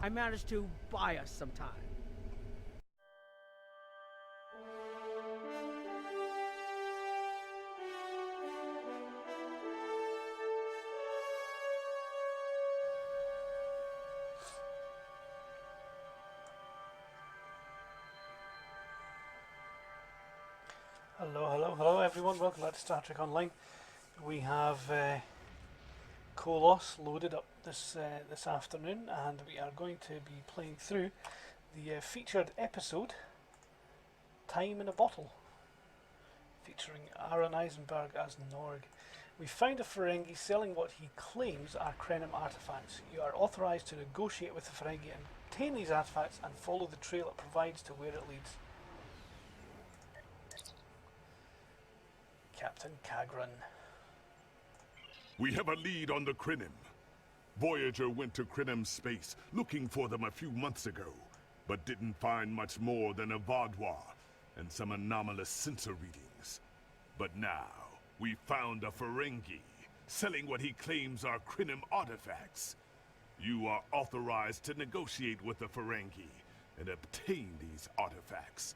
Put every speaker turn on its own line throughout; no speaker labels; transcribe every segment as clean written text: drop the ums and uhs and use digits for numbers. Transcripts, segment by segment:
I managed to buy us some time.
Hello everyone, welcome back to Star Trek Online. We have Kohloss loaded up this afternoon, and we are going to be playing through the featured episode Time in a Bottle, featuring Aaron Eisenberg as Norg. We found a Ferengi selling what he claims are Krenim artifacts. You are authorized to negotiate with the Ferengi and obtain these artifacts and follow the trail it provides to where it leads. Captain Kagran.
We have a lead on the Krenim. Voyager went to Krenim space looking for them a few months ago, but didn't find much more than a Vaadwaur and some anomalous sensor readings. But now, we found a Ferengi selling what he claims are Krenim artifacts. You are authorized to negotiate with the Ferengi and obtain these artifacts.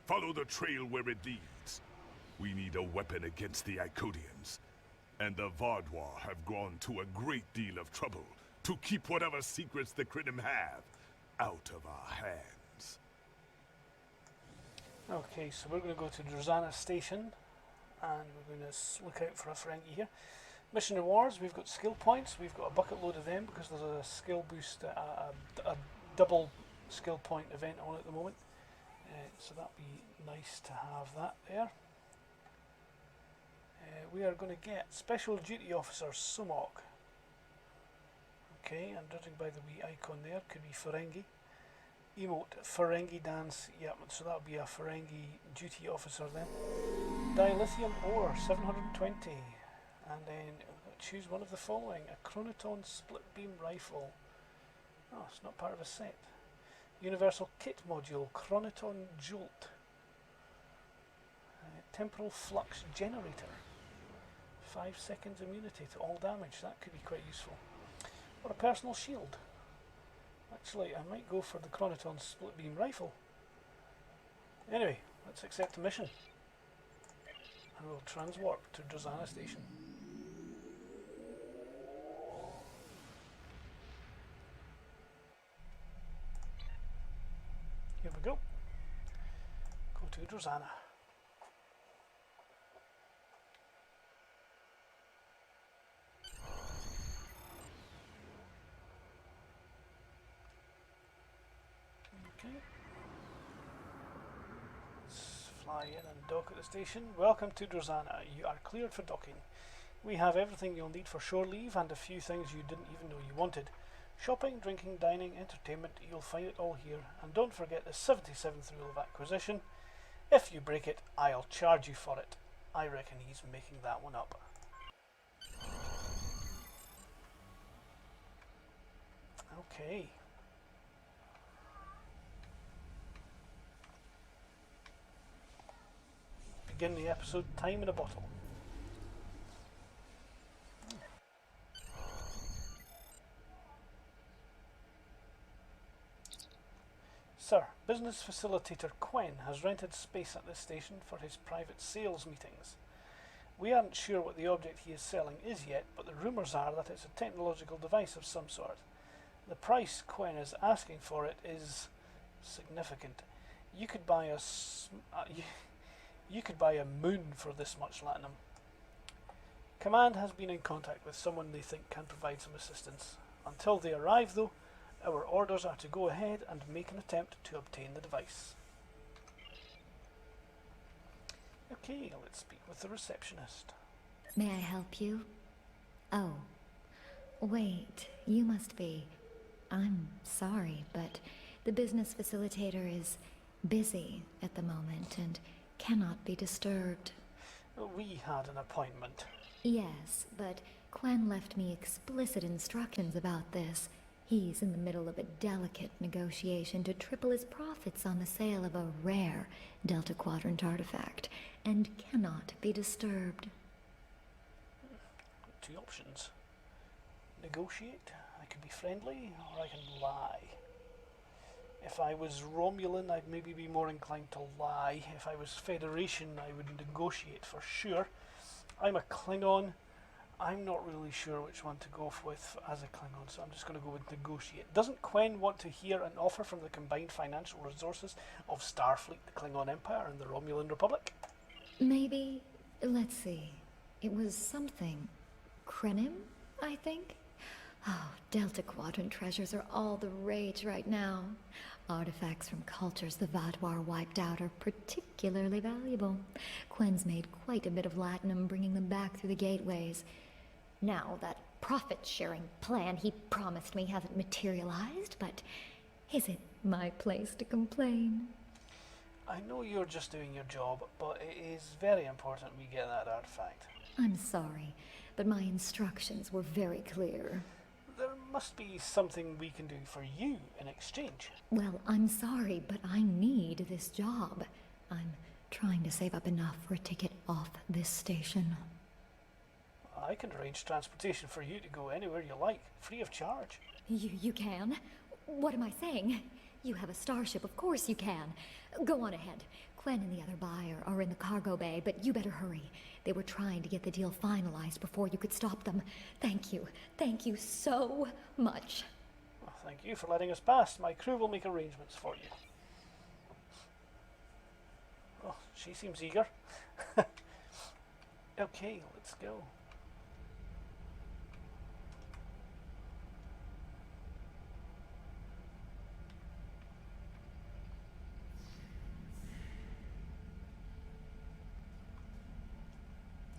Follow the trail where it leads. We need a weapon against the Iconians, and the Vaadwaur have gone to a great deal of trouble to keep whatever secrets the Krenim have out of our hands.
Okay, so we're going to go to Drozana Station, and we're going to look out for a Ferengi here. Mission rewards, we've got skill points, we've got a bucket load of them because there's a skill boost, a double skill point event on at the moment. So that'd be nice to have that there. We are going to get Special Duty Officer Sumok. Okay, and judging by the wee icon there, could be Ferengi. Emote, Ferengi dance, yep, so that would be a Ferengi Duty Officer then. Dilithium ore, 720. And then choose one of the following. A Chronoton split beam rifle. Oh, it's not part of a set. Universal kit module, Chronoton jolt. Temporal flux generator. 5 seconds immunity to all damage, that could be quite useful. Or a personal shield. Actually, I might go for the Chronoton split beam rifle. Anyway, let's accept the mission. And we'll transwarp to Drozana Station. Here we go. Go to Drozana. Let's fly in and dock at the station. Welcome to Drozana. You are cleared for docking. We have everything you'll need for shore leave and a few things you didn't even know you wanted. Shopping, drinking, dining, entertainment, you'll find it all here. And don't forget the 77th rule of acquisition. If you break it, I'll charge you for it. I reckon he's making that one up. Okay. Begin the episode Time in a Bottle. Sir, business facilitator Quen has rented space at this station for his private sales meetings. We aren't sure what the object he is selling is yet, but the rumours are that it's a technological device of some sort. The price Quen is asking for it is significant. You could buy a moon for this much latinum. Command has been in contact with someone they think can provide some assistance. Until they arrive though, our orders are to go ahead and make an attempt to obtain the device. Okay, let's speak with the receptionist.
May I help you? Oh, wait, you must be. I'm sorry, but the business facilitator is busy at the moment and cannot be disturbed.
We had an appointment.
Yes, but Quen left me explicit instructions about this. He's in the middle of a delicate negotiation to triple his profits on the sale of a rare Delta Quadrant artifact, and cannot be disturbed.
2 options. Negotiate, I could be friendly, or I can lie. If I was Romulan, I'd maybe be more inclined to lie. If I was Federation, I would negotiate for sure. I'm a Klingon. I'm not really sure which one to go with as a Klingon, so I'm just going to go with negotiate. Doesn't Quen want to hear an offer from the combined financial resources of Starfleet, the Klingon Empire, and the Romulan Republic?
Maybe, let's see, it was something. Krenim, I think? Oh, Delta Quadrant treasures are all the rage right now. Artifacts from cultures the Vaadwaur wiped out are particularly valuable. Quen's made quite a bit of latinum bringing them back through the gateways. Now, that profit-sharing plan he promised me hasn't materialized, but is it my place to complain?
I know you're just doing your job, but it is very important we get that artifact.
I'm sorry, but my instructions were very clear.
There must be something we can do for you in exchange.
Well, I'm sorry, but I need this job. I'm trying to save up enough for a ticket off this station.
I can arrange transportation for you to go anywhere you like, free of charge.
You can? What am I saying? You have a starship, of course you can. Go on ahead. Quen and the other buyer are in the cargo bay, but you better hurry. They were trying to get the deal finalized before you could stop them. Thank you. Thank you so much.
Well, thank you for letting us pass. My crew will make arrangements for you. Oh, she seems eager. Okay, let's go.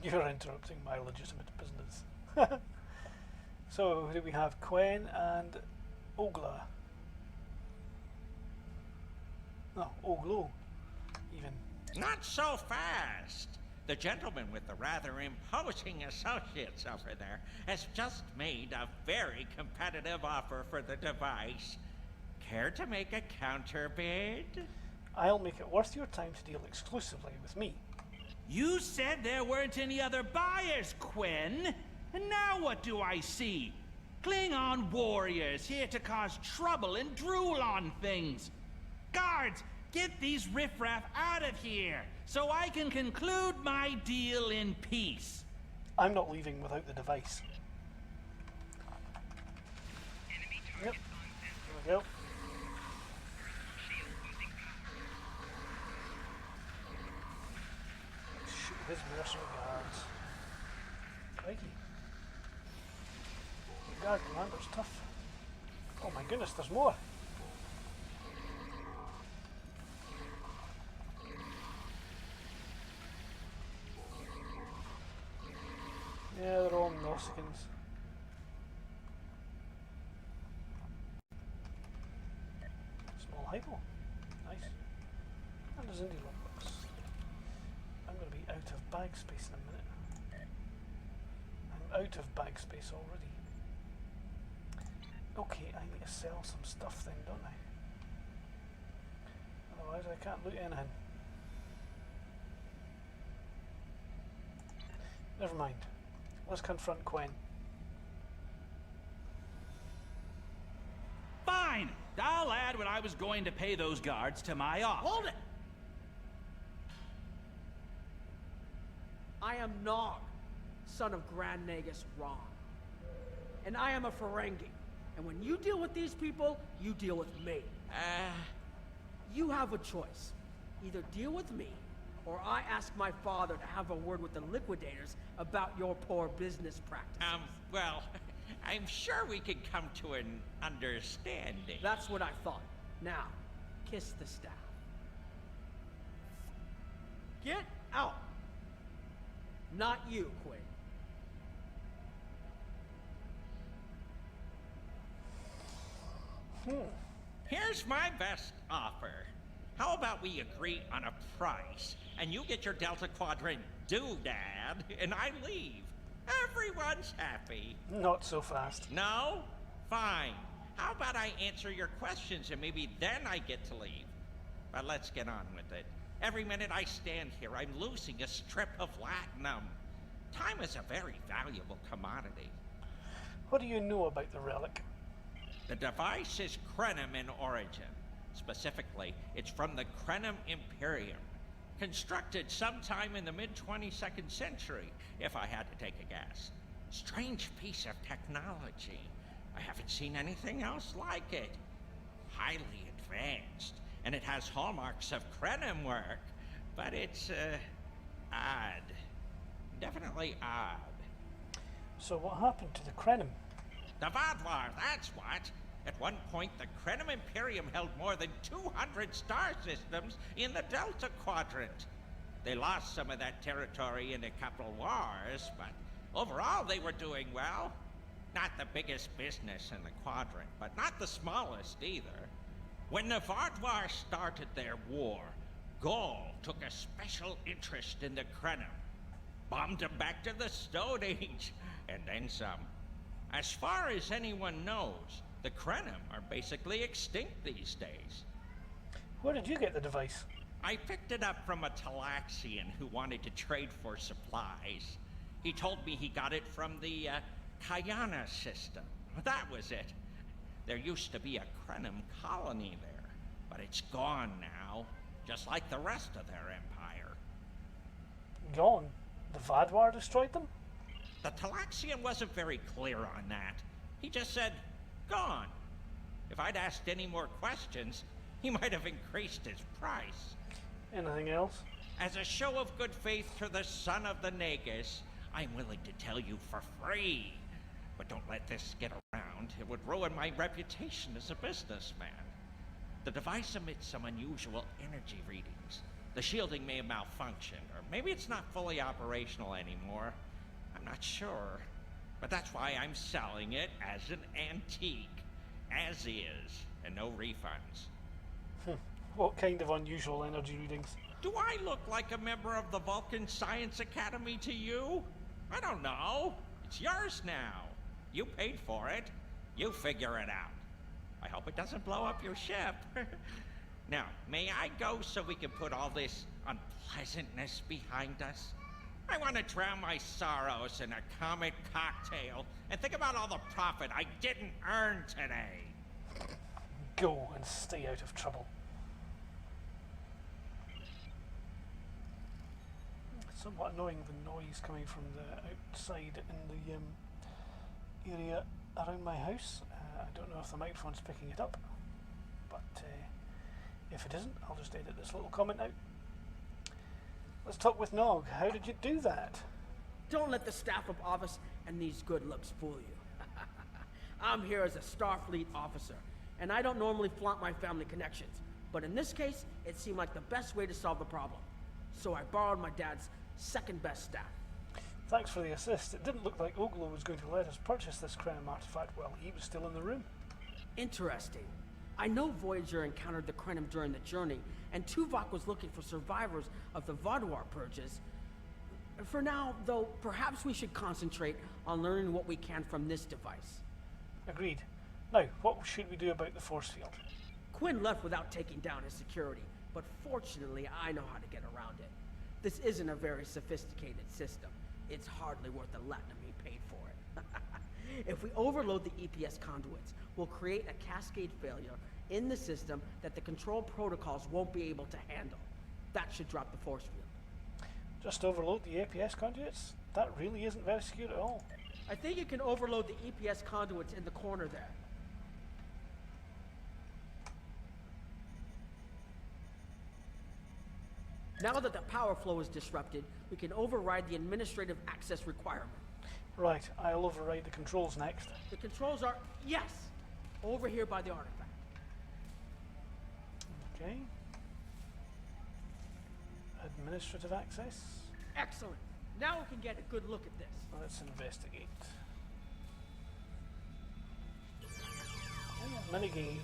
You're interrupting my legitimate business. So, here we have Quen and Ogla. No, Oglo, even.
Not so fast. The gentleman with the rather imposing associates over there has just made a very competitive offer for the device. Care to make a counterbid?
I'll make it worth your time to deal exclusively with me.
You said there weren't any other buyers, Quen. And now what do I see? Klingon warriors here to cause trouble and drool on things. Guards, get these riffraff out of here, so I can conclude my deal in peace.
I'm not leaving without the device. Yep, there we go. Shoot his mercenary guards. Crikey. The guard commander's tough. Oh my goodness, there's more. Yeah, they're all Nausicaans. Small hypo. Nice. And there's indie logbooks. I'm going to be out of bag space in a minute. I'm out of bag space already. Okay, I need to sell some stuff then, don't I? Otherwise I can't loot anything. Never mind. Let's confront Quen.
Fine! I'll add what I was going to pay those guards to my offer.
Hold it! I am Nog, son of Grand Nagus Ron. And I am a Ferengi. And when you deal with these people, you deal with me. You have a choice. Either deal with me, or I ask my father to have a word with the liquidators about your poor business practices.
Well, I'm sure we could come to an understanding.
That's what I thought. Now, kiss the staff. Get out! Not you, Quinn.
Here's my best offer. How about we agree on a price, and you get your Delta Quadrant doodad, and I leave. Everyone's happy.
Not so fast.
No? Fine. How about I answer your questions, and maybe then I get to leave? But let's get on with it. Every minute I stand here, I'm losing a strip of latinum. Time is a very valuable commodity.
What do you know about the relic?
The device is Krenim in origin. Specifically, it's from the Krenim Imperium. Constructed sometime in the mid-22nd century, if I had to take a guess. Strange piece of technology. I haven't seen anything else like it. Highly advanced, and it has hallmarks of Krenim work, but it's, odd. Definitely odd.
So what happened to the Krenim?
The Vaadwaur, that's what. At one point, the Krenim Imperium held more than 200 star systems in the Delta Quadrant. They lost some of that territory in a couple wars, but overall they were doing well. Not the biggest business in the quadrant, but not the smallest either. When the Vaadwaur started their war, Gaul took a special interest in the Krenim. Bombed them back to the Stone Age, and then some. As far as anyone knows, the Krenim are basically extinct these days.
Where did you get the device?
I picked it up from a Talaxian who wanted to trade for supplies. He told me he got it from the Kayana system. That was it. There used to be a Krenim colony there, but it's gone now, just like the rest of their empire.
Gone? The Vaadwaur destroyed them?
The Talaxian wasn't very clear on that. He just said, gone. If I'd asked any more questions, he might have increased his price.
Anything else?
As a show of good faith to the son of the Nagus, I'm willing to tell you for free. But don't let this get around. It would ruin my reputation as a businessman. The device emits some unusual energy readings. The shielding may have malfunctioned, or maybe it's not fully operational anymore. I'm not sure. But that's why I'm selling it as an antique. As is, and no refunds.
What kind of unusual energy readings?
Do I look like a member of the Vulcan Science Academy to you? I don't know. It's yours now. You paid for it. You figure it out. I hope it doesn't blow up your ship. Now, may I go so we can put all this unpleasantness behind us? I want to drown my sorrows in a comet cocktail and think about all the profit I didn't earn today.
Go and stay out of trouble. Somewhat annoying, the noise coming from the outside in the area around my house. I don't know if the microphone's picking it up, but if it isn't, I'll just edit this little comment out. Let's talk with Nog. How did you do that?
Don't let the staff of office and these good looks fool you. I'm here as a Starfleet officer, and I don't normally flaunt my family connections. But in this case, it seemed like the best way to solve the problem. So I borrowed my dad's second best staff.
Thanks for the assist. It didn't look like Oglo was going to let us purchase this Krenim artifact while he was still in the room.
Interesting. I know Voyager encountered the Krenim during the journey, and Tuvok was looking for survivors of the Vaadwaur purges. For now, though, perhaps we should concentrate on learning what we can from this device.
Agreed. Now, what should we do about the force field?
Quinn left without taking down his security, but fortunately I know how to get around it. This isn't a very sophisticated system. It's hardly worth the latinum he paid for it. If we overload the EPS conduits, we'll create a cascade failure in the system that the control protocols won't be able to handle. That should drop the force field.
Just overload the APS conduits? That really isn't very secure at all.
I think you can overload the EPS conduits in the corner there. Now that the power flow is disrupted, we can override the administrative access requirement.
Right, I'll override the controls next.
The controls are, yes, over here by the artifact.
Okay. Administrative access.
Excellent. Now we can get a good look at this.
Let's investigate. Minigame.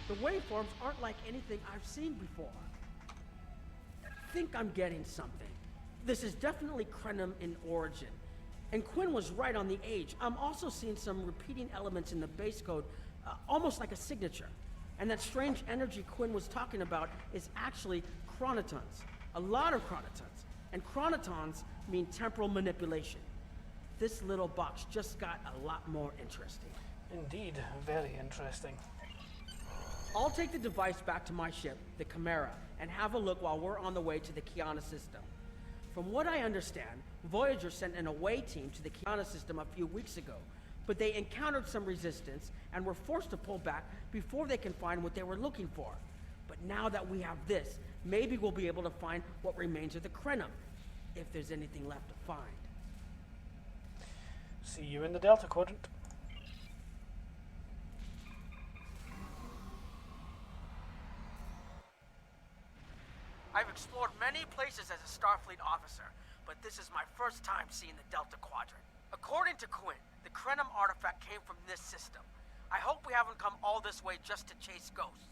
The waveforms aren't like anything I've seen before. I think I'm getting something. This is definitely Krenim in origin. And Quinn was right on the age. I'm also seeing some repeating elements in the base code, almost like a signature. And that strange energy Quinn was talking about is actually chronotons. A lot of chronotons. And chronotons mean temporal manipulation. This little box just got a lot more interesting.
Indeed, very interesting.
I'll take the device back to my ship, the Chimera, and have a look while we're on the way to the Kiana system. From what I understand, Voyager sent an away team to the Kiana system a few weeks ago, but they encountered some resistance and were forced to pull back before they can find what they were looking for. But now that we have this, maybe we'll be able to find what remains of the Krenim, if there's anything left to find.
See you in the Delta Quadrant.
I've explored many places as a Starfleet officer, but this is my first time seeing the Delta Quadrant. According to Quinn, the Krenim artifact came from this system. I hope we haven't come all this way just to chase ghosts.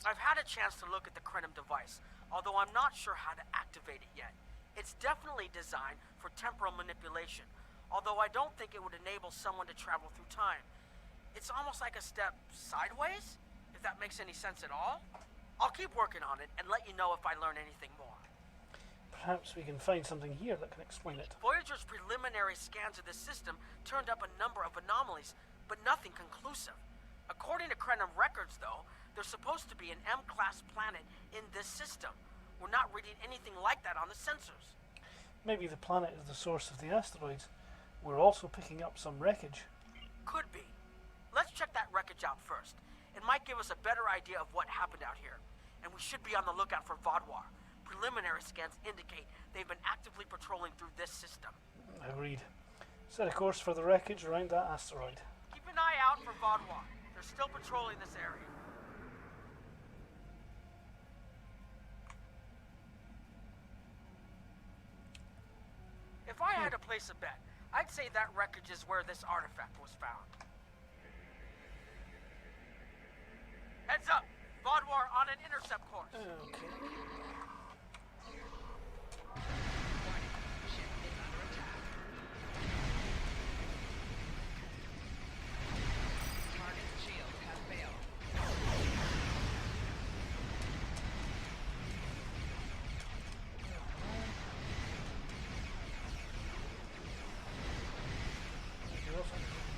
I've had a chance to look at the Krenim device, although I'm not sure how to activate it yet. It's definitely designed for temporal manipulation, although I don't think it would enable someone to travel through time. It's almost like a step sideways, if that makes any sense at all. I'll keep working on it and let you know if I learn anything more.
Perhaps we can find something here that can explain it.
Voyager's preliminary scans of this system turned up a number of anomalies, but nothing conclusive. According to Krenim records, though, there's supposed to be an M-class planet in this system. We're not reading anything like that on the sensors.
Maybe the planet is the source of the asteroids. We're also picking up some wreckage.
Could be. Let's check that wreckage out first. It might give us a better idea of what happened out here. And we should be on the lookout for Vaadwaur. Preliminary scans indicate they've been actively patrolling through this system.
Agreed. Set a course for the wreckage around that asteroid.
Keep an eye out for Vaadwaur. They're still patrolling this area. If I had to place a bet, I'd say that wreckage is where this artifact was found. Heads up! Vaadwaur on an intercept course.
Okay.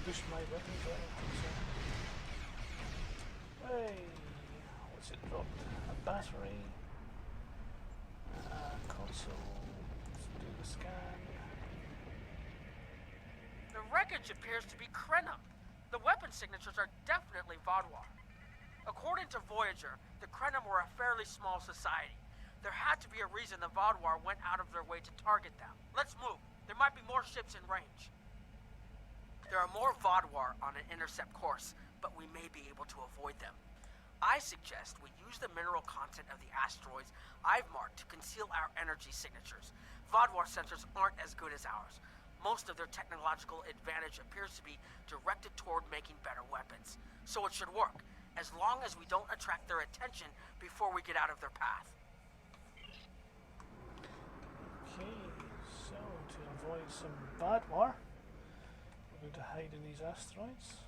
Boost my weapons, I don't think so. Hey, what's it dropped? A battery. Console. Let's do the scan.
The wreckage appears to be Krenim. The weapon signatures are definitely Vaadwaur. According to Voyager, the Krenim were a fairly small society. There had to be a reason the Vaadwaur went out of their way to target them. Let's move. There might be more ships in range. There are more Vaadwaur on an intercept course, but we may be able to avoid them. I suggest we use the mineral content of the asteroids I've marked to conceal our energy signatures. Vaadwaur sensors aren't as good as ours. Most of their technological advantage appears to be directed toward making better weapons. So it should work, as long as we don't attract their attention before we get out of their path.
Okay, so to avoid some Vaadwaur, we're going to hide in these asteroids.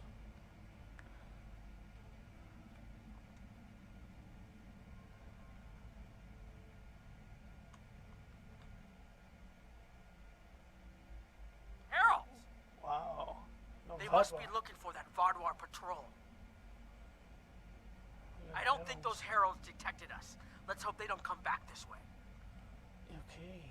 Heralds!
Wow. No
They must be
Vaadwaur.
looking for that Vaadwaur patrol.
Yeah,
I don't think
heralds.
those heralds detected us. Let's hope they don't come back this way.
Okay.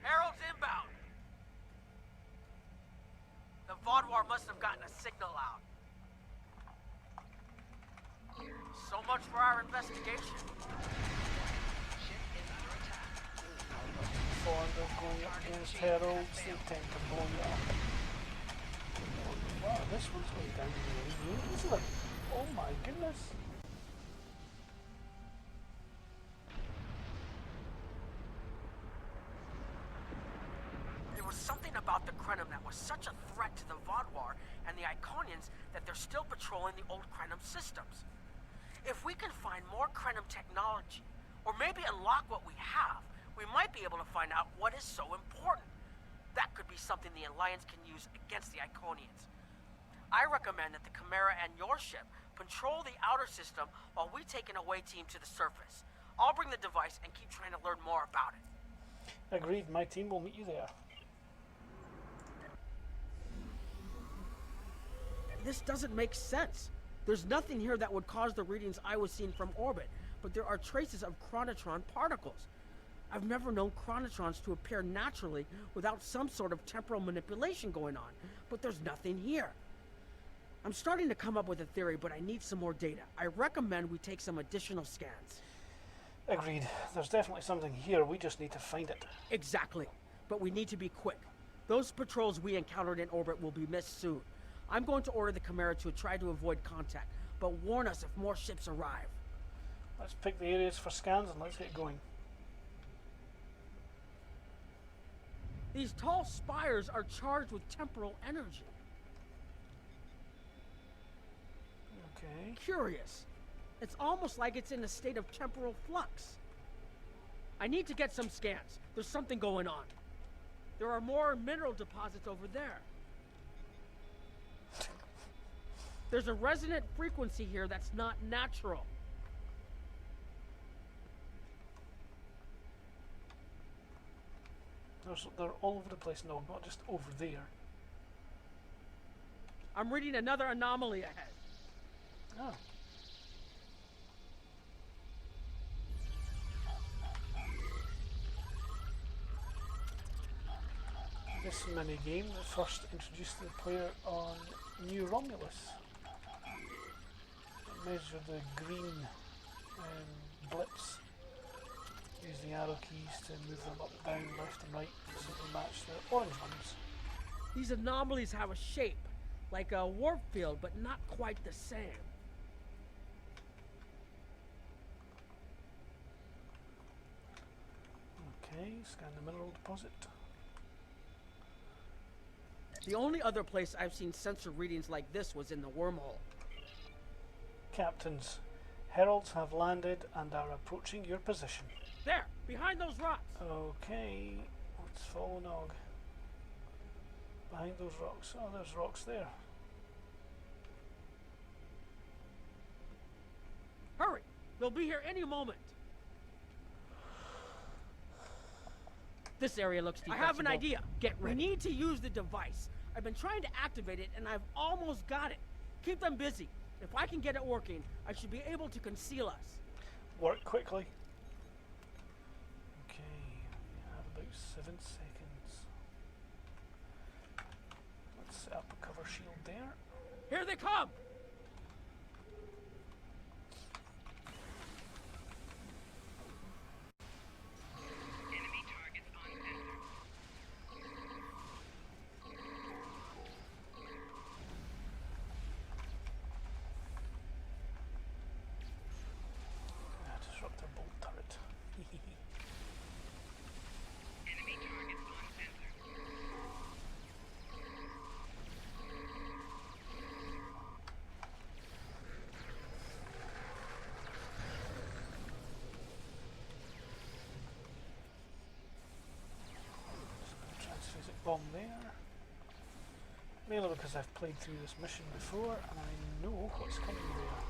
Heralds inbound! The Vaadwaur must have gotten a signal out. So much for our investigation.
Fond of going up against heralds, they tend to blow you up. Wow, this one's going down really good, isn't it? Oh my goodness.
There was something about the Krenim that was such a threat to the Vaadwaur and the Iconians that they're still patrolling the old Krenim systems. If we can find more Krenim technology, or maybe unlock what we have, we might be able to find out what is so important. That could be something the Alliance can use against the Iconians. I recommend that the Chimera and your ship patrol the outer system while we take an away team to the surface. I'll bring the device and keep trying to learn more about it.
Agreed, my team will meet you there.
This doesn't make sense. There's nothing here that would cause the readings I was seeing from orbit, but there are traces of chronotron particles. I've never known chronotrons to appear naturally without some sort of temporal manipulation going on, but there's nothing here. I'm starting to come up with a theory, but I need some more data. I recommend we take some additional scans.
Agreed. There's definitely something here, we just need to find it.
Exactly, but we need to be quick. Those patrols we encountered in orbit will be missed soon. I'm going to order the Chimera to try to avoid contact, but warn us if more ships arrive.
Let's pick the areas for scans and let's get going.
These tall spires are charged with temporal energy.
Okay.
Curious. It's almost like it's in a state of temporal flux. I need to get some scans. There's something going on. There are more mineral deposits over there. There's a resonant frequency here that's not natural.
They're all over the place, no, not just over there.
I'm reading another anomaly ahead.
Oh. This mini-game that first introduced the player on New Romulus. It measured the green blips. Use the arrow keys to move them up, down, left and right so they match the orange ones.
These anomalies have a shape, like a warp field, but not quite the same.
Okay, scan the mineral deposit.
The only other place I've seen sensor readings like this was in the wormhole.
Captains, heralds have landed and are approaching your position.
There, behind those rocks.
Okay, let's follow Nog. Behind those rocks. Oh, there's rocks there.
Hurry, they'll be here any moment. This area looks defensible. I have an idea.
Get ready.
We need to use the device. I've been trying to activate it and I've almost got it. Keep them busy. If I can get it working, I should be able to conceal us.
Work quickly. Okay, we have about 7 seconds. Let's set up a cover shield there.
Here they come!
Enemy targets on center.
Disruptor bolt turret.
Enemy targets on center.
Transphysic bomb there. Mainly because I've played through this mission before and I know what's coming there.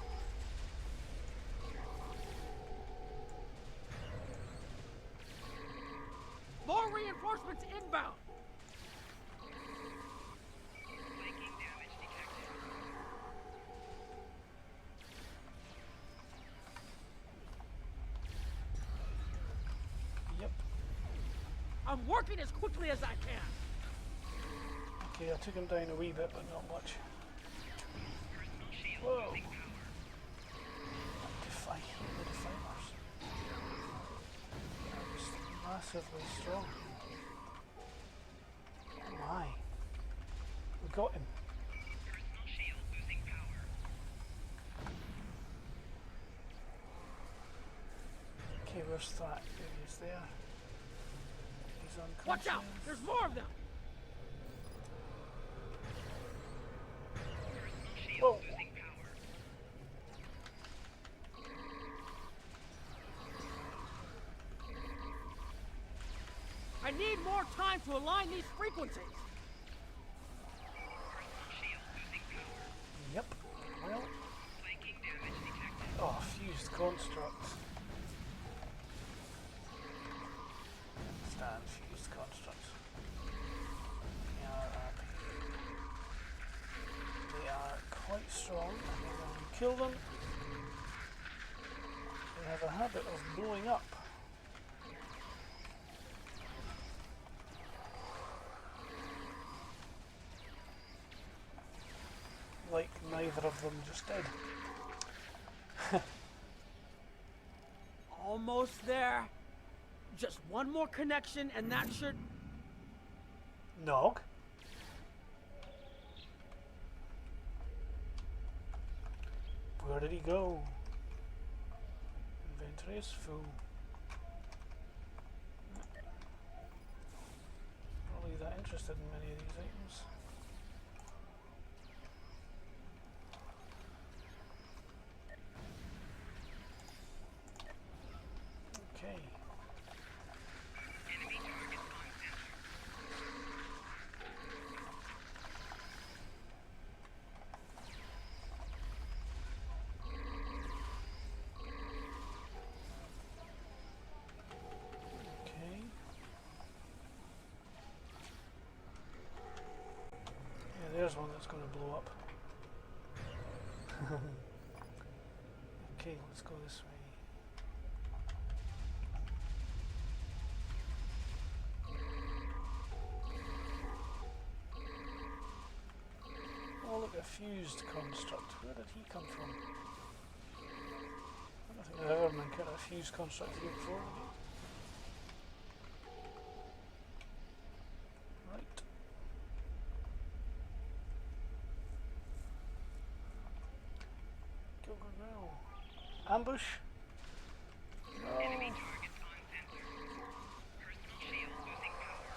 More reinforcements inbound!
Flanking damage detected.
Yep.
I'm working as quickly as I can.
Okay, I took him down a wee bit, but not much.
Personal shield
Whoa.
losing power.
Defy the defilers. That was massively strong. Oh my. We got him.
Personal shield losing power.
Okay, where's that? There he is there. He's unconscious.
Watch out! There's more of them!
Personal shield
Whoa.
losing power.
I need more time to align these frequencies.
Personal shield losing power.
strong, and then when we kill them, they have a habit of blowing up. Like neither of them just did.
Almost there. Just one more connection and that should...
Nog? Where did he go? Inventory is full. Not really that interested in many of these items. Okay.
Enemy targets on center.
Okay. Yeah, there's one that's going to blow up. Okay, let's go this way. Oh, look, a fused construct. Where did he come from? I don't think I've ever encountered a fused construct here before. Right. Go, go, go. Ambush? No.
Enemy targets on center. Personal shield losing power.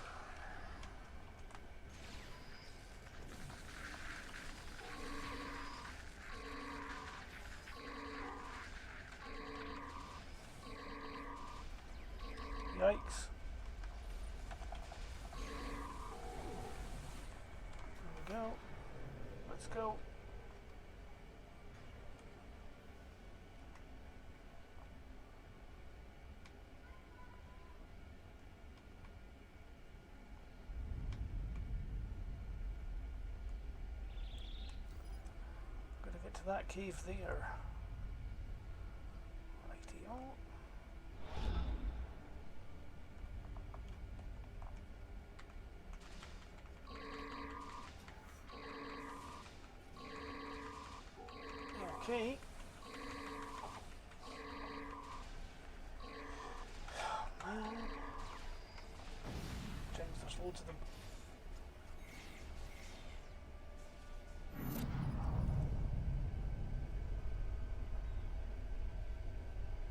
Yikes. There we go. Let's go. Gotta get to that cave there. Righty-o. Okay. Oh, man. James, there's loads of them.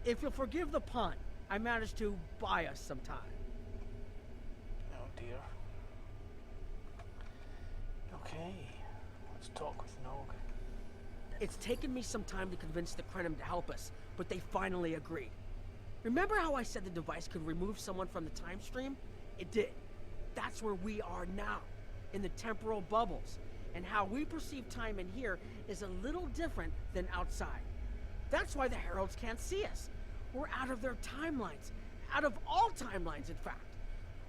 If you'll forgive the pun, I managed to buy us some time.
Oh dear. Okay. Let's talk with Nog.
It's taken me some time to convince the Krenim to help us, but they finally agreed. Remember how I said the device could remove someone from the time stream? It did. That's where we are now, in the temporal bubbles. And how we perceive time in here is a little different than outside. That's why the Heralds can't see us. We're out of their timelines. Out of all timelines, in fact.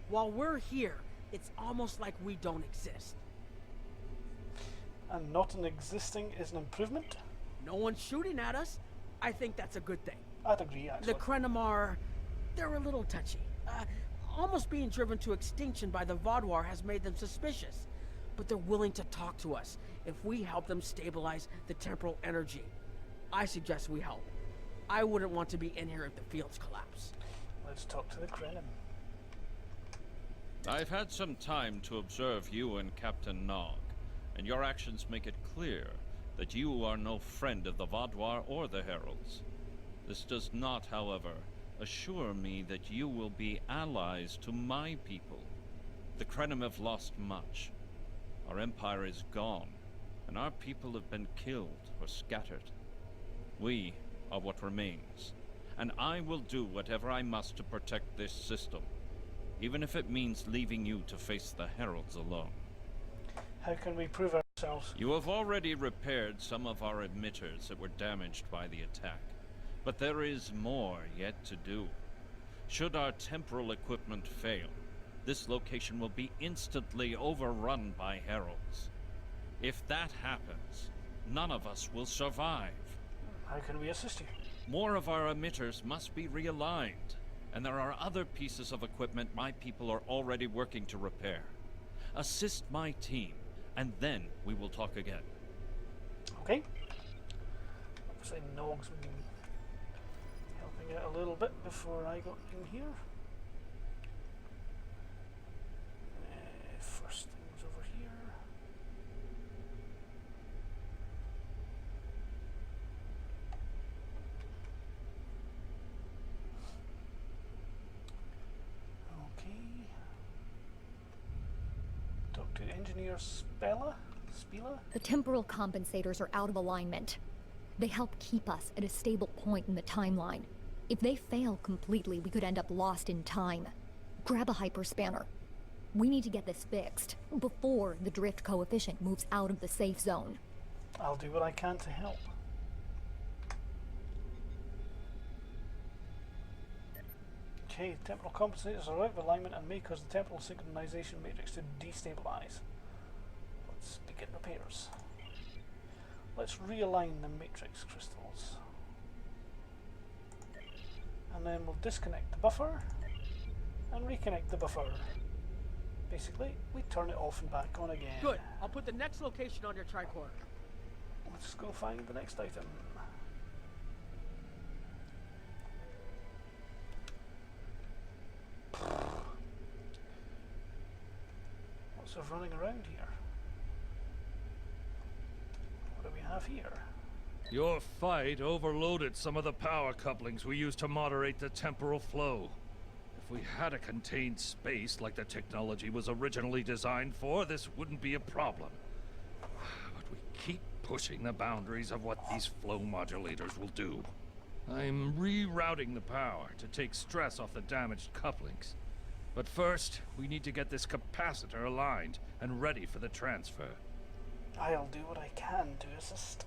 While we're here, it's almost like we don't exist.
And not an existing is an improvement?
No one's shooting at us. I think that's a good thing.
I'd agree, actually.
The Krenim are... they're a little touchy. Almost being driven to extinction by the Vaadwaur has made them suspicious. But they're willing to talk to us if we help them stabilize the temporal energy. I suggest we help. I wouldn't want to be in here if the fields collapse.
Let's talk to the Krenim.
I've had some time to observe you and Captain Nog, and your actions make it clear that you are no friend of the Vaadwaur or the Heralds. This does not, however, assure me that you will be allies to my people. The Krenim have lost much. Our empire is gone, and our people have been killed or scattered. We are what remains, and I will do whatever I must to protect this system, even if it means leaving you to face the Heralds alone.
How can we prove ourselves?
You have already repaired some of our emitters that were damaged by the attack, but there is more yet to do. Should our temporal equipment fail, this location will be instantly overrun by Heralds. If that happens, none of us will survive.
How can we assist you?
More of our emitters must be realigned, and there are other pieces of equipment my people are already working to repair. Assist my team, and then we will talk again.
Okay. Obviously, Nog's been helping out a little bit before I got in here. First things over here. Okay. Talk to Engineer Spela?
The temporal compensators are out of alignment. They help keep us at a stable point in the timeline. If they fail completely, we could end up lost in time. Grab a hyperspanner. We need to get this fixed before the drift coefficient moves out of the safe zone.
I'll do what I can to help. Okay, temporal compensators are out of alignment and may cause the temporal synchronization matrix to destabilize. Let's begin repairs. Let's realign the matrix crystals. And then we'll disconnect the buffer and reconnect the buffer. Basically, we turn it off and back on again.
Good. I'll put the next location on your tricorder.
Let's go find the next item. Lots of running around here. What do we have here?
Your fight overloaded some of the power couplings we use to moderate the temporal flow. If we had a contained space like the technology was originally designed for, this wouldn't be a problem. But we keep pushing the boundaries of what these flow modulators will do. I'm rerouting the power to take stress off the damaged couplings. But first, we need to get this capacitor aligned and ready for the transfer.
I'll do what I can to assist.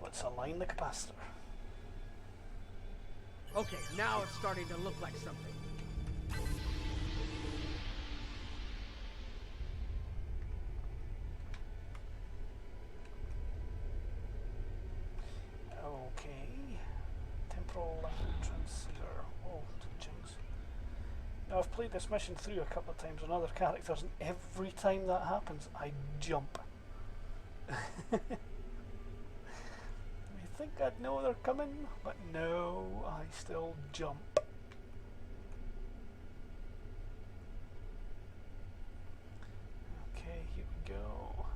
Let's align the capacitor.
Okay, now it's starting to look like something.
Okay. Temporal transceiver. Oh, jinx. Now, I've played this mission through a couple of times on other characters, and every time that happens, I jump. I think I'd know they're coming, but no, I still jump. Okay, here we go.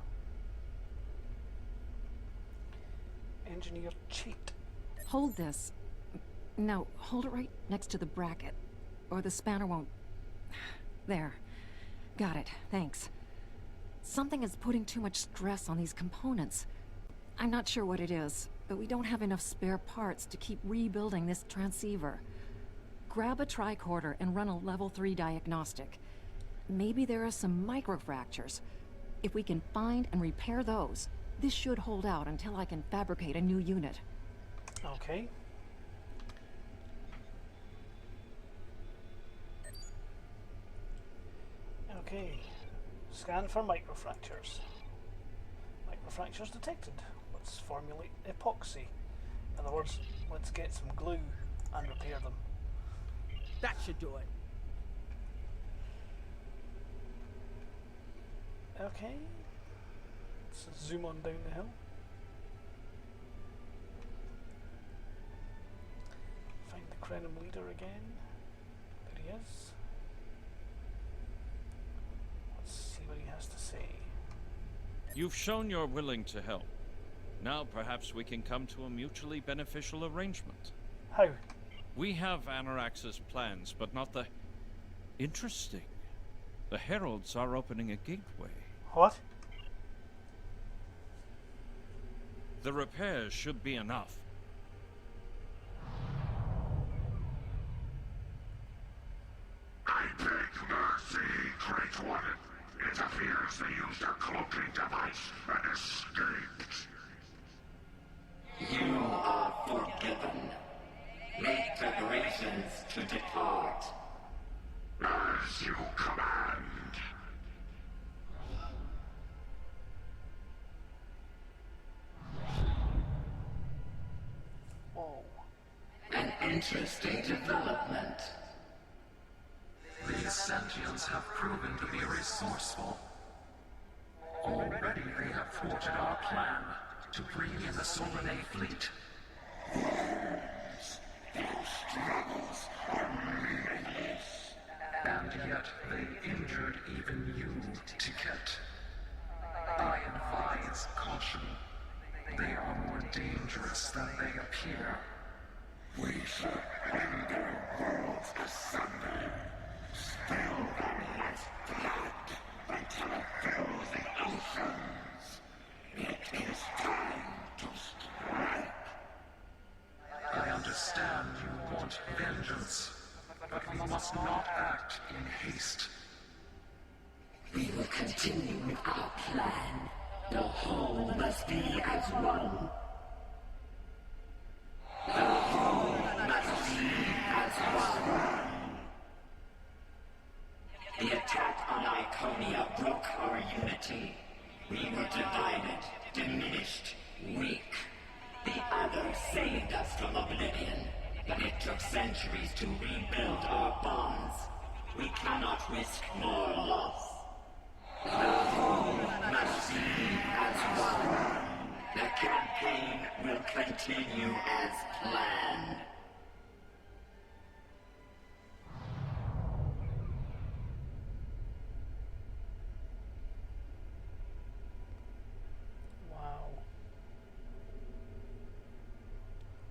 Engineer cheat.
Hold this. No, hold it right next to the bracket, or the spanner won't... There. Got it, thanks. Something is putting too much stress on these components. I'm not sure what it is, but we don't have enough spare parts to keep rebuilding this transceiver. Grab a tricorder and run a level 3 diagnostic. Maybe there are some microfractures. If we can find and repair those, this should hold out until I can fabricate a new unit.
Okay. Okay. Scan for microfractures. Microfractures detected. Let's formulate epoxy. In other words, let's get some glue and repair them.
That should do it.
Okay. Let's zoom on down the hill. Find the Krenim leader again. There he is. Let's see what he has to say.
You've shown you're willing to help. Now perhaps we can come to a mutually beneficial arrangement.
How?
We have Anorax's plans, but not the... Interesting. The Heralds are opening a gateway.
What?
The repairs should be enough.
I beg mercy, Great One. It appears they used a cloaking device and escaped.
You are forgiven. Make preparations to depart.
As you command.
Interesting development. These sentients have proven to be resourceful. Already they have thwarted our plan to bring in the Solanae fleet. Their struggles are meaningless. And yet they injured even you, Ticket. I advise caution. They are more dangerous than they appear. We shall render worlds asunder. Spill them with blood until it fills the oceans. It is time to strike. I understand you want vengeance, but we must not act in haste. We will continue with our plan. The whole must be as one. The whole must be as one. The attack on Iconia broke our unity. We were divided, diminished, weak. The others saved us from oblivion, but it took centuries to rebuild our bonds. We cannot risk more loss. The whole must be as one. The campaign will continue as planned.
Wow.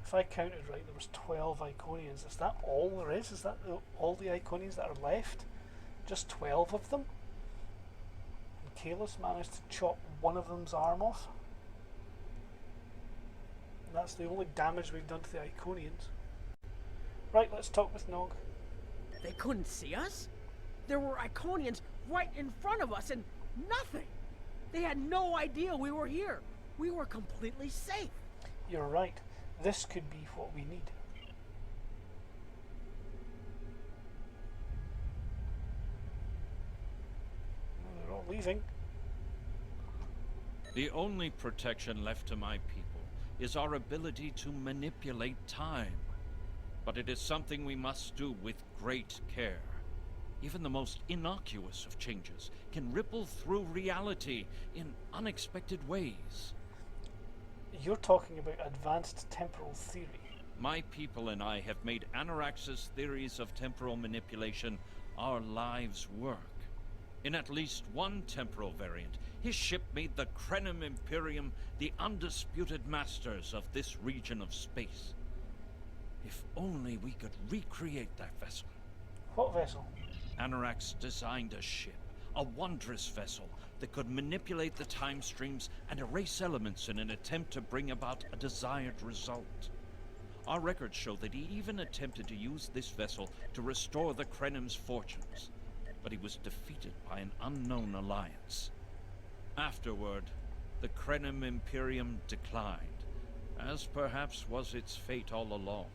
If I counted right, there was 12 Iconians. Is that all there is? Is that all the Iconians that are left? Just 12 of them? Kohloss managed to chop one of them's arm off. And that's the only damage we've done to the Iconians. Right, let's talk with Nog.
They couldn't see us? There were Iconians right in front of us and nothing. They had no idea we were here. We were completely safe.
You're right. This could be what we need. They're all leaving.
The only protection left to my people is our ability to manipulate time. But it is something we must do with great care. Even the most innocuous of changes can ripple through reality in unexpected ways.
You're talking about advanced temporal theory.
My people and I have made Anorax's theories of temporal manipulation our lives' work. In at least one temporal variant, his ship made the Krenim Imperium the undisputed masters of this region of space. If only we could recreate that vessel.
What vessel?
Anorax designed a ship, a wondrous vessel that could manipulate the time streams and erase elements in an attempt to bring about a desired result. Our records show that he even attempted to use this vessel to restore the Krenim's fortunes, but he was defeated by an unknown alliance. Afterward, the Krenim Imperium declined, as perhaps was its fate all along.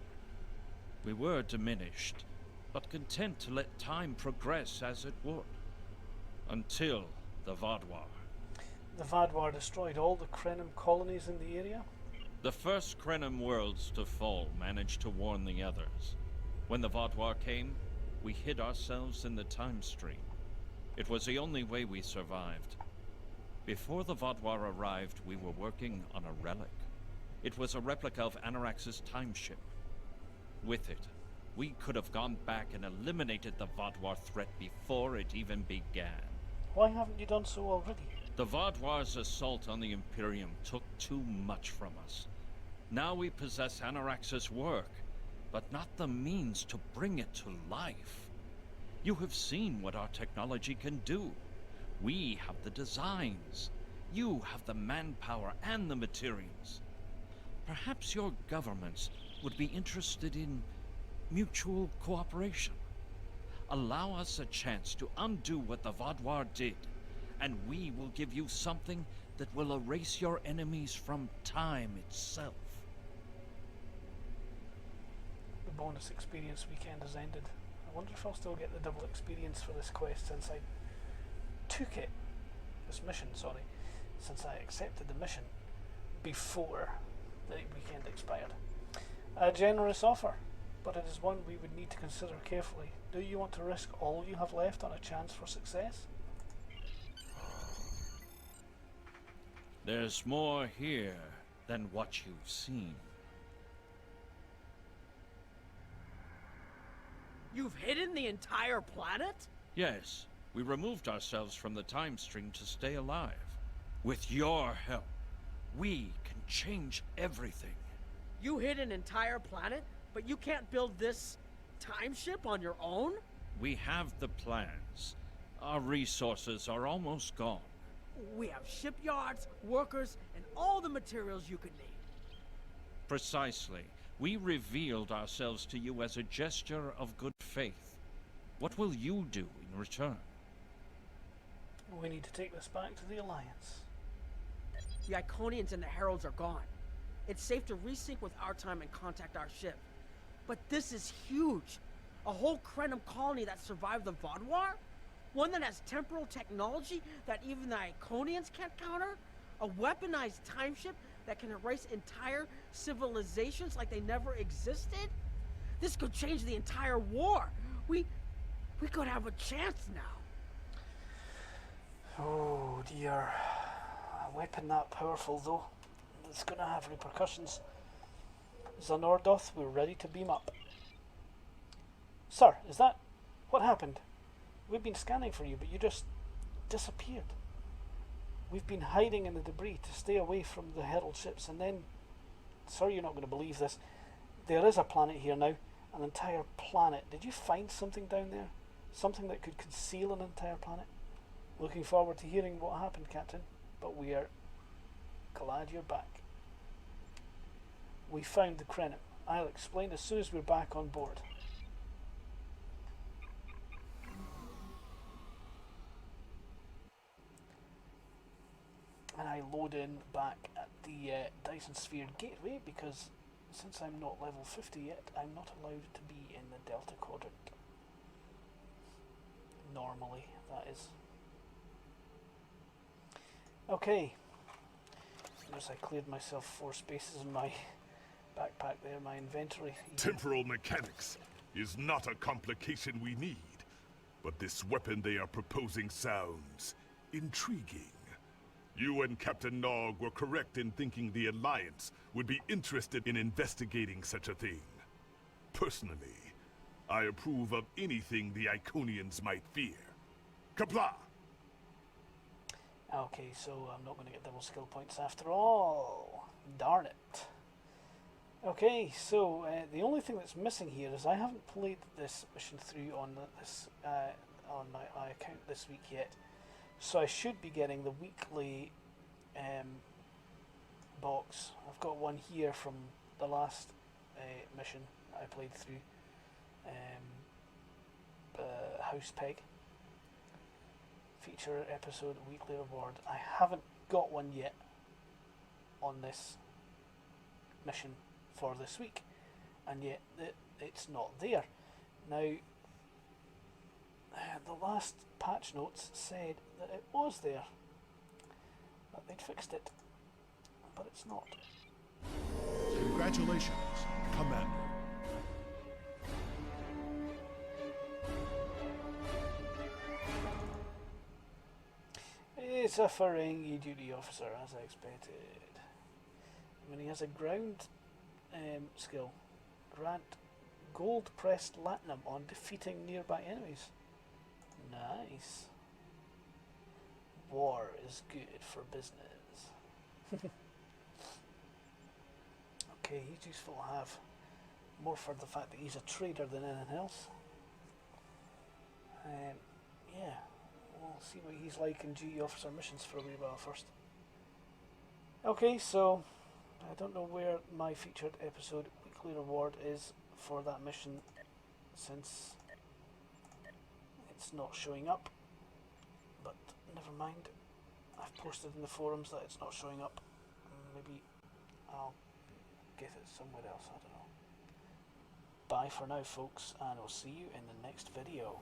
We were diminished, but content to let time progress as it would. Until the Vaadwaur.
The Vaadwaur destroyed all the Krenim colonies in the area?
The first Krenim worlds to fall managed to warn the others. When the Vaadwaur came, we hid ourselves in the time stream. It was the only way we survived. Before the Vaadwaur arrived, we were working on a relic. It was a replica of Anorax's time ship. With it, we could have gone back and eliminated the Vaadwaur threat before it even began.
Why haven't you done so already?
The Vaadwaur's assault on the Imperium took too much from us. Now we possess Anorax's work, but not the means to bring it to life. You have seen what our technology can do. We have the designs. You have the manpower and the materials. Perhaps your governments would be interested in mutual cooperation. Allow us a chance to undo what the Vaadwaur did, and we will give you something that will erase your enemies from time itself.
The bonus experience weekend has ended. I wonder if I'll still get the double experience for this quest since I took it, this mission, sorry, since I accepted the mission before the weekend expired. A generous offer. but it is one we would need to consider carefully. Do you want to risk all you have left on a chance for success?
There's more here than what you've seen.
You've hidden the entire planet?
Yes, we removed ourselves from the time stream to stay alive. With your help, we can change everything.
You hid an entire planet, but you can't build this time ship on your own?
We have the plans. Our resources are almost gone.
We have shipyards, workers, and all the materials you could need.
Precisely. We revealed ourselves to you as a gesture of good faith. What will you do in return?
We need to take this back to the Alliance.
The Iconians and the Heralds are gone. It's safe to resync with our time and contact our ship. But this is huge. A whole Krenim colony that survived the Vaadwaur? One that has temporal technology that even the Iconians can't counter? A weaponized time ship that can erase entire civilizations like they never existed? This could change the entire war. We could have a chance now.
Oh dear. A weapon that powerful though, it's gonna have repercussions. Zanordoth, we're ready to beam up. Sir, is that what happened? We've been scanning for you, but you just disappeared. We've been hiding in the debris to stay away from the Herald ships, and then, sir, you're not going to believe this. There is a planet here now, an entire planet. Did you find something down there? Something that could conceal an entire planet? Looking forward to hearing what happened, Captain, but we are glad you're back. We found the Krenim. I'll explain as soon as we're back on board. And I load in back at the Dyson Sphere Gateway because since I'm not level 50 yet, I'm not allowed to be in the Delta Quadrant. Normally, that is. Okay. Notice I cleared myself 4 spaces in my backpack there, my inventory.
Temporal mechanics is not a complication we need, but this weapon they are proposing sounds intriguing. You and Captain Nog were correct in thinking the Alliance would be interested in investigating such a thing. Personally, I approve of anything the Iconians might fear. Kapla!
Okay, so I'm not going to get double skill points after all. Darn it. Okay, so the only thing that's missing here is I haven't played this mission through on on my account this week yet. So I should be getting the weekly box. I've got one here from the last mission I played through. House Peg. Feature episode weekly reward. I haven't got one yet on this mission for this week, and yet it's not there. Now, the last patch notes said that it was there, that they'd fixed it, but it's not.
Congratulations, Commander.
It's a Ferengi duty officer, as I expected. I mean, he has a ground skill. Grant gold pressed latinum on defeating nearby enemies. Nice. War is good for business. Okay, he's useful to have. More for the fact that he's a trader than anything else. Yeah, we'll see what he's like in duty officer missions for a wee while first. Okay, so I don't know where my featured episode weekly reward is for that mission, since it's not showing up, but never mind. I've posted in the forums that it's not showing up. Maybe I'll get it somewhere else, I don't know. Bye for now, folks, and I'll see you in the next video.